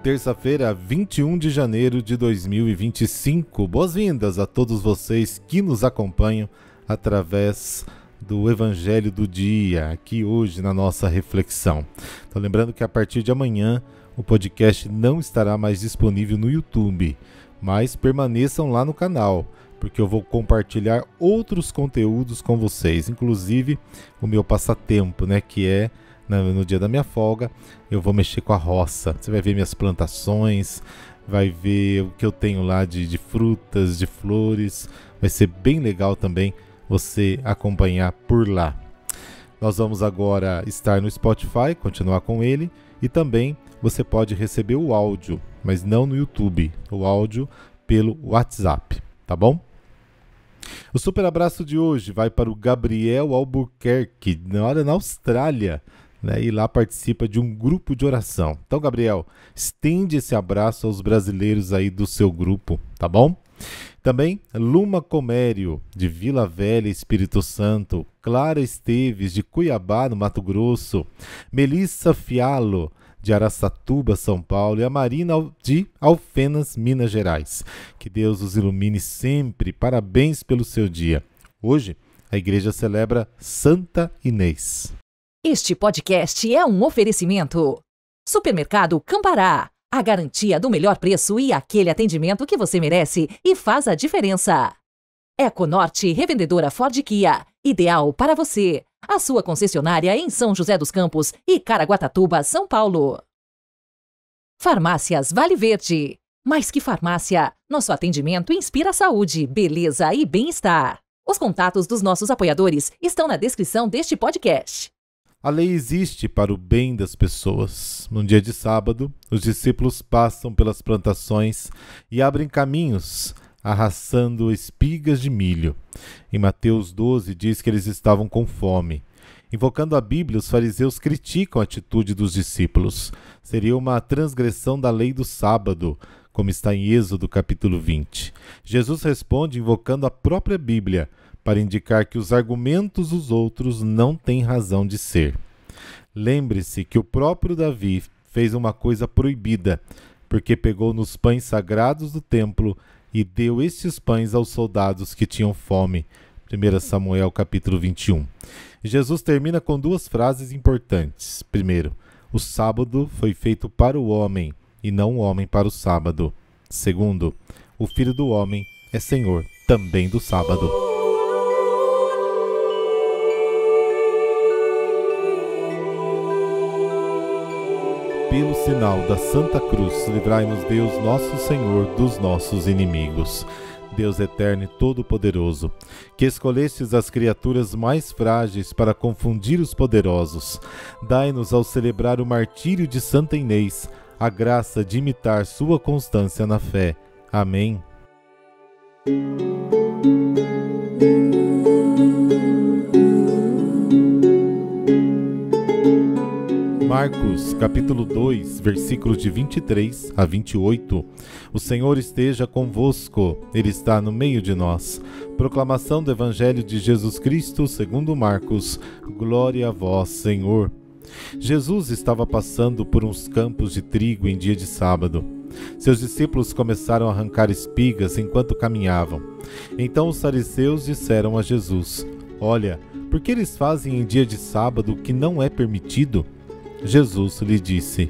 Terça-feira, 21 de janeiro de 2025. Boas-vindas a todos vocês que nos acompanham através do Evangelho do Dia, aqui hoje na nossa reflexão. Então, lembrando que a partir de amanhã o podcast não estará mais disponível no YouTube, mas permaneçam lá no canal, porque eu vou compartilhar outros conteúdos com vocês, inclusive o meu passatempo, que é no dia da minha folga, eu vou mexer com a roça. Você vai ver minhas plantações, vai ver o que eu tenho lá de frutas, de flores. Vai ser bem legal também você acompanhar por lá. Nós vamos agora estar no Spotify, continuar com ele, e também você pode receber o áudio, mas não no YouTube, o áudio pelo WhatsApp, tá bom? O super abraço de hoje vai para o Gabriel Albuquerque, na Austrália, e lá participa de um grupo de oração. Então, Gabriel, estende esse abraço aos brasileiros aí do seu grupo, tá bom? Também Luma Comério, de Vila Velha, Espírito Santo, Clara Esteves, de Cuiabá, no Mato Grosso, Melissa Fialo, de Araçatuba, São Paulo, e a Marina de Alfenas, Minas Gerais. Que Deus os ilumine sempre. Parabéns pelo seu dia. Hoje, a igreja celebra Santa Inês. Este podcast é um oferecimento. Supermercado Campará. A garantia do melhor preço e aquele atendimento que você merece e faz a diferença. Econorte, revendedora Ford Kia. Ideal para você. A sua concessionária em São José dos Campos e Caraguatatuba, São Paulo. Farmácias Vale Verde. Mais que farmácia, nosso atendimento inspira saúde, beleza e bem-estar. Os contatos dos nossos apoiadores estão na descrição deste podcast. A lei existe para o bem das pessoas. Num dia de sábado, os discípulos passam pelas plantações e abrem caminhos, arrastando espigas de milho. Em Mateus 12 diz que eles estavam com fome. Invocando a Bíblia, os fariseus criticam a atitude dos discípulos. Seria uma transgressão da lei do sábado, como está em Êxodo capítulo 20. Jesus responde invocando a própria Bíblia, para indicar que os argumentos dos outros não têm razão de ser. Lembre-se que o próprio Davi fez uma coisa proibida, porque pegou nos pães sagrados do templo e deu estes pães aos soldados que tinham fome. 1 Samuel capítulo 21. Jesus termina com duas frases importantes. Primeiro, o sábado foi feito para o homem e não o homem para o sábado. Segundo, o Filho do Homem é Senhor também do sábado. Pelo sinal da Santa Cruz, livrai-nos Deus nosso Senhor dos nossos inimigos. Deus eterno e todo-poderoso, que escolhestes as criaturas mais frágeis para confundir os poderosos, dai-nos ao celebrar o martírio de Santa Inês a graça de imitar sua constância na fé. Amém. Marcos, capítulo 2, versículos de 23 a 28. O Senhor esteja convosco, Ele está no meio de nós. Proclamação do Evangelho de Jesus Cristo, segundo Marcos. Glória a vós, Senhor. Jesus estava passando por uns campos de trigo em dia de sábado. Seus discípulos começaram a arrancar espigas enquanto caminhavam. Então os fariseus disseram a Jesus: Olha, por que eles fazem em dia de sábado o que não é permitido? Jesus lhe disse: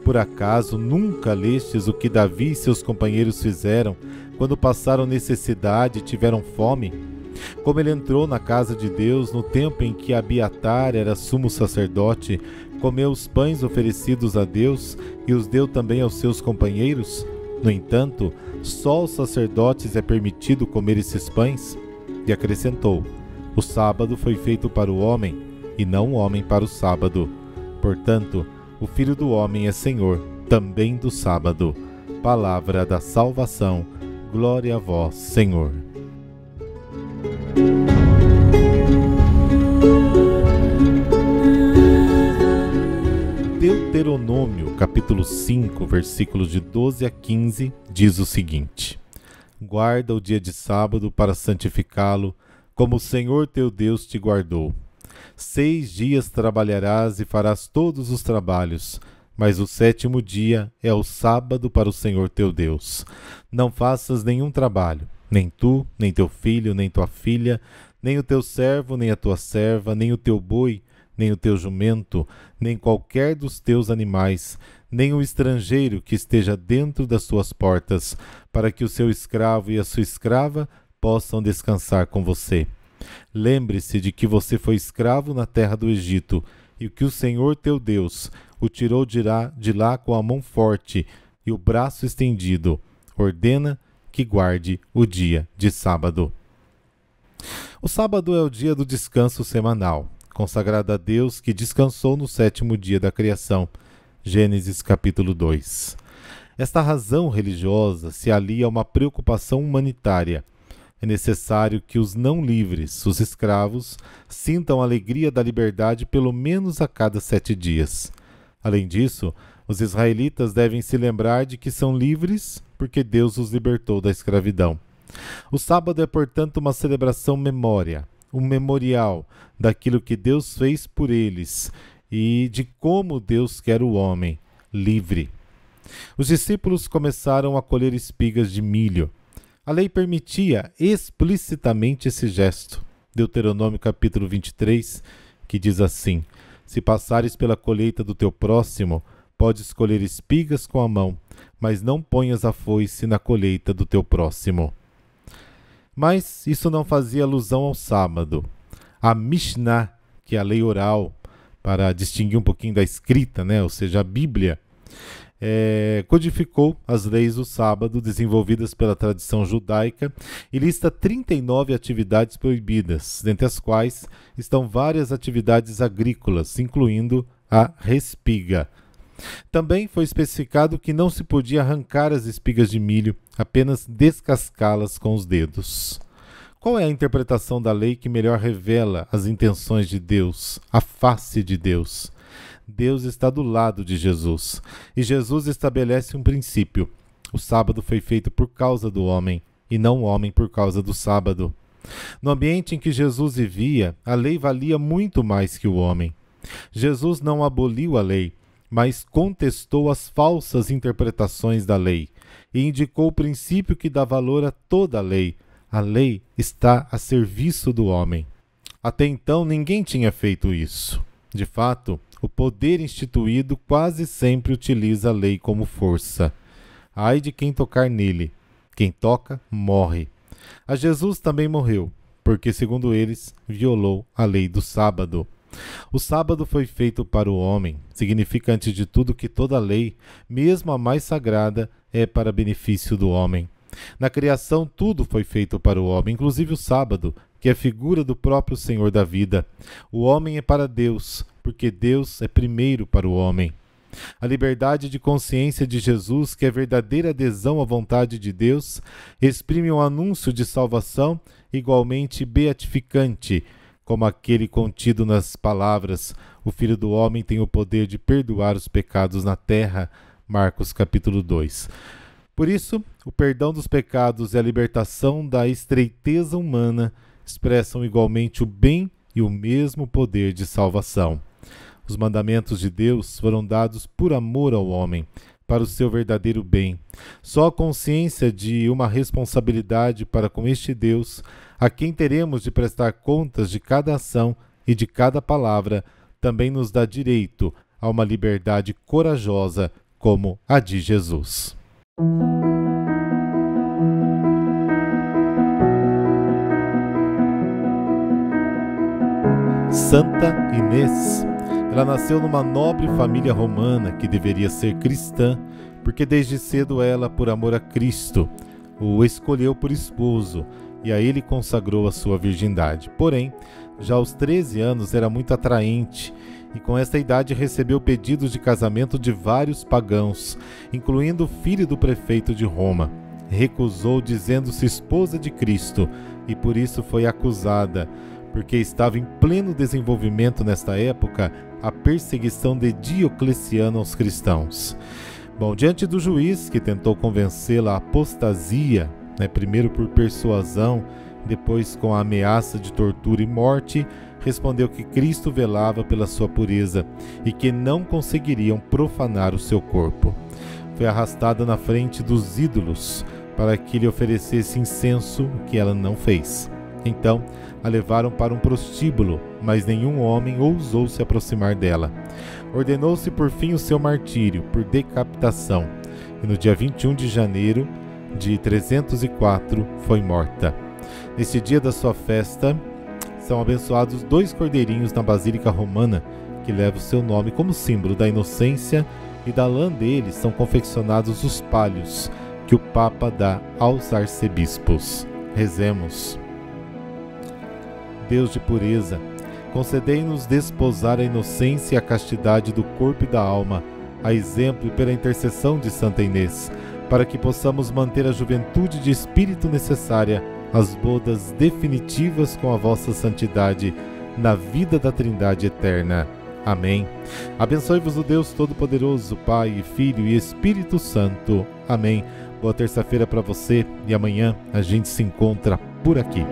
Por acaso nunca lestes o que Davi e seus companheiros fizeram quando passaram necessidade e tiveram fome? Como ele entrou na casa de Deus no tempo em que Abiatar era sumo sacerdote, comeu os pães oferecidos a Deus e os deu também aos seus companheiros? No entanto, só aos sacerdotes é permitido comer esses pães? E acrescentou: O sábado foi feito para o homem, e não o homem para o sábado. Portanto, o Filho do Homem é Senhor também do sábado. Palavra da salvação. Glória a vós, Senhor. Deuteronômio, capítulo 5, versículos de 12 a 15, diz o seguinte: Guarda o dia de sábado para santificá-lo, como o Senhor teu Deus te guardou. 6 dias trabalharás e farás todos os trabalhos, Mas o 7º dia é o sábado para o Senhor teu Deus. Não faças nenhum trabalho, nem tu, nem teu filho, nem tua filha, nem o teu servo, nem a tua serva, nem o teu boi, nem o teu jumento, nem qualquer dos teus animais, nem o estrangeiro que esteja dentro das suas portas, para que o seu escravo e a sua escrava possam descansar com você. Lembre-se de que você foi escravo na terra do Egito, e que o Senhor teu Deus o tirou de lá com a mão forte e o braço estendido. Ordena que guarde o dia de sábado. O sábado é o dia do descanso semanal, consagrado a Deus que descansou no 7º dia da criação. Gênesis capítulo 2. Esta razão religiosa se alia a uma preocupação humanitária. É necessário que os não livres, os escravos, sintam a alegria da liberdade pelo menos a cada 7 dias. Além disso, os israelitas devem se lembrar de que são livres porque Deus os libertou da escravidão. O sábado é, portanto, uma celebração memória, um memorial daquilo que Deus fez por eles e de como Deus quer o homem livre. Os discípulos começaram a colher espigas de milho. A lei permitia explicitamente esse gesto. Deuteronômio capítulo 23, que diz assim: se passares pela colheita do teu próximo, podes colher espigas com a mão, mas não ponhas a foice na colheita do teu próximo. Mas isso não fazia alusão ao sábado. A Mishnah, que é a lei oral, para distinguir um pouquinho da escrita, ou seja, a Bíblia, codificou as leis do sábado desenvolvidas pela tradição judaica e lista 39 atividades proibidas, dentre as quais estão várias atividades agrícolas, incluindo a respiga. Também foi especificado que não se podia arrancar as espigas de milho, apenas descascá-las com os dedos. Qual é a interpretação da lei que melhor revela as intenções de Deus, a face de Deus? Deus está do lado de Jesus, e Jesus estabelece um princípio. O sábado foi feito por causa do homem, e não o homem por causa do sábado. No ambiente em que Jesus vivia, a lei valia muito mais que o homem. Jesus não aboliu a lei, mas contestou as falsas interpretações da lei, e indicou o princípio que dá valor a toda a lei. A lei está a serviço do homem. Até então, ninguém tinha feito isso. De fato, o poder instituído quase sempre utiliza a lei como força. Ai de quem tocar nele. Quem toca, morre. A Jesus também morreu, porque, segundo eles, violou a lei do sábado. O sábado foi feito para o homem. Significa, antes de tudo, que toda lei, mesmo a mais sagrada, é para benefício do homem. Na criação, tudo foi feito para o homem, inclusive o sábado, que é figura do próprio Senhor da vida. O homem é para Deus, porque Deus é primeiro para o homem. A liberdade de consciência de Jesus, que é verdadeira adesão à vontade de Deus, exprime um anúncio de salvação igualmente beatificante, como aquele contido nas palavras: o Filho do Homem tem o poder de perdoar os pecados na terra. Marcos capítulo 2. Por isso, o perdão dos pecados e a libertação da estreiteza humana expressam igualmente o bem e o mesmo poder de salvação. Os mandamentos de Deus foram dados por amor ao homem, para o seu verdadeiro bem. Só a consciência de uma responsabilidade para com este Deus, a quem teremos de prestar contas de cada ação e de cada palavra, também nos dá direito a uma liberdade corajosa como a de Jesus. Santa Inês. Ela nasceu numa nobre família romana que deveria ser cristã, porque desde cedo ela, por amor a Cristo, o escolheu por esposo e a ele consagrou a sua virgindade. Porém, já aos 13 anos era muito atraente e com esta idade recebeu pedidos de casamento de vários pagãos, incluindo o filho do prefeito de Roma. Recusou, dizendo-se esposa de Cristo, e por isso foi acusada, porque estava em pleno desenvolvimento nesta época a perseguição de Diocleciano aos cristãos. Diante do juiz, que tentou convencê-la à apostasia, primeiro por persuasão, depois com a ameaça de tortura e morte, respondeu que Cristo velava pela sua pureza e que não conseguiriam profanar o seu corpo. Foi arrastada na frente dos ídolos para que lhe oferecesse incenso, o que ela não fez. Então a levaram para um prostíbulo, mas nenhum homem ousou se aproximar dela. Ordenou-se por fim o seu martírio por decapitação, e no dia 21 de janeiro de 304 foi morta. Neste dia da sua festa, são abençoados 2 cordeirinhos na Basílica Romana, que levam o seu nome como símbolo da inocência, e da lã deles são confeccionados os palhos que o Papa dá aos arcebispos. Rezemos. Deus de pureza, concedei-nos desposar a inocência e a castidade do corpo e da alma, a exemplo e pela intercessão de Santa Inês, para que possamos manter a juventude de espírito necessária às bodas definitivas com a vossa santidade na vida da Trindade eterna. Amém. Abençoe-vos o Deus Todo-Poderoso, Pai, Filho e Espírito Santo. Amém. Boa terça-feira para você e amanhã a gente se encontra por aqui.